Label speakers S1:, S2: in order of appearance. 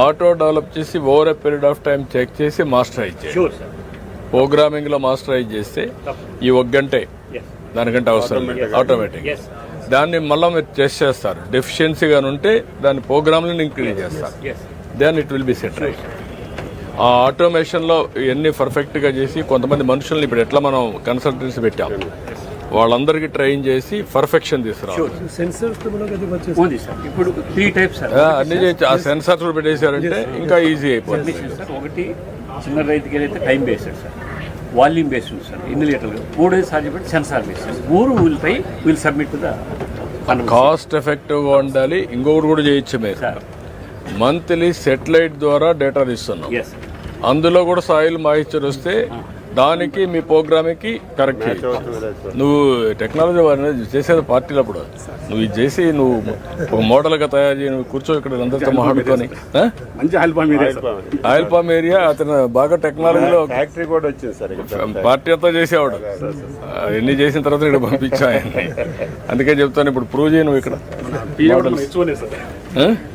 S1: Auto develop చేసి over a period of time check చేసి masterise చేయాలి. ప్రోగ్రామింగ్లో మాస్టరైజ్ చేస్తే ఈ 1 గంటే దానికంటే అవసరం ఆటోమేటిక్. దాన్ని మళ్ళీ మీరు టెస్ట్ చేస్తారు, డెఫిషియన్సీగా ఉంటే దాని ప్రోగ్రామ్లను ఇంక్రీజ్ చేస్తారు, then it will be set right. ఆ ఆటోమేషన్లో ఇవన్నీ పర్ఫెక్ట్గా చేసి కొంతమంది మనుషుల్ని ఇప్పుడు ఎట్లా మనం కన్సల్టెన్సీ పెట్టాం, వాళ్ళందరికీ ట్రైన్ చేసి పర్ఫెక్షన్ తీసుకురావాలి.
S2: ఇప్పుడు 3 టైప్స్
S1: అన్ని చేసి ఆ సెన్సార్స్ కూడా పెట్టేశారంటే ఇంకా ఈజీ అయిపోతుంది.
S2: ఒకటి చిన్న రైతుకి ఏదైతే time based sir, volume based ఉంది సార్, ఎన్ని లీటర్లు 3 సార్లు పెట్టి sensor based 3 will submit the
S1: cost ఎఫెక్టివ్గా ఉండాలి. ఇంకొకటి కూడా చేయొచ్చు, మీరు మంత్లీ సెటిలైట్ ద్వారా డేటా తీస్తున్నాం, అందులో కూడా సాయిల్ మాయిశ్చర్ వస్తే దానికి మీ ప్రోగ్రామ్కి కరెక్ట్ చేయి. నువ్వు టెక్నాలజీ వారిని చేసేది పార్టీలప్పుడు నువ్వు ఇది చేసి నువ్వు ఒక మోడల్గా తయారు చేయి, నువ్వు కూర్చో ఇక్కడ అందరితో మాట్లాడుకొని. ఆయిల్ పామ్ ఏరియా అతను బాగా టెక్నాలజీలో
S3: ఫ్యాక్టరీ కూడా వచ్చింది సార్,
S1: పార్టీ అంతా చేసేవాడు. ఎన్ని చేసిన తర్వాత ఇక్కడ పంపించా ఆయన్ని. అందుకే చెప్తాను, ఇప్పుడు ప్రూవ్ చేయి నువ్వు ఇక్కడ.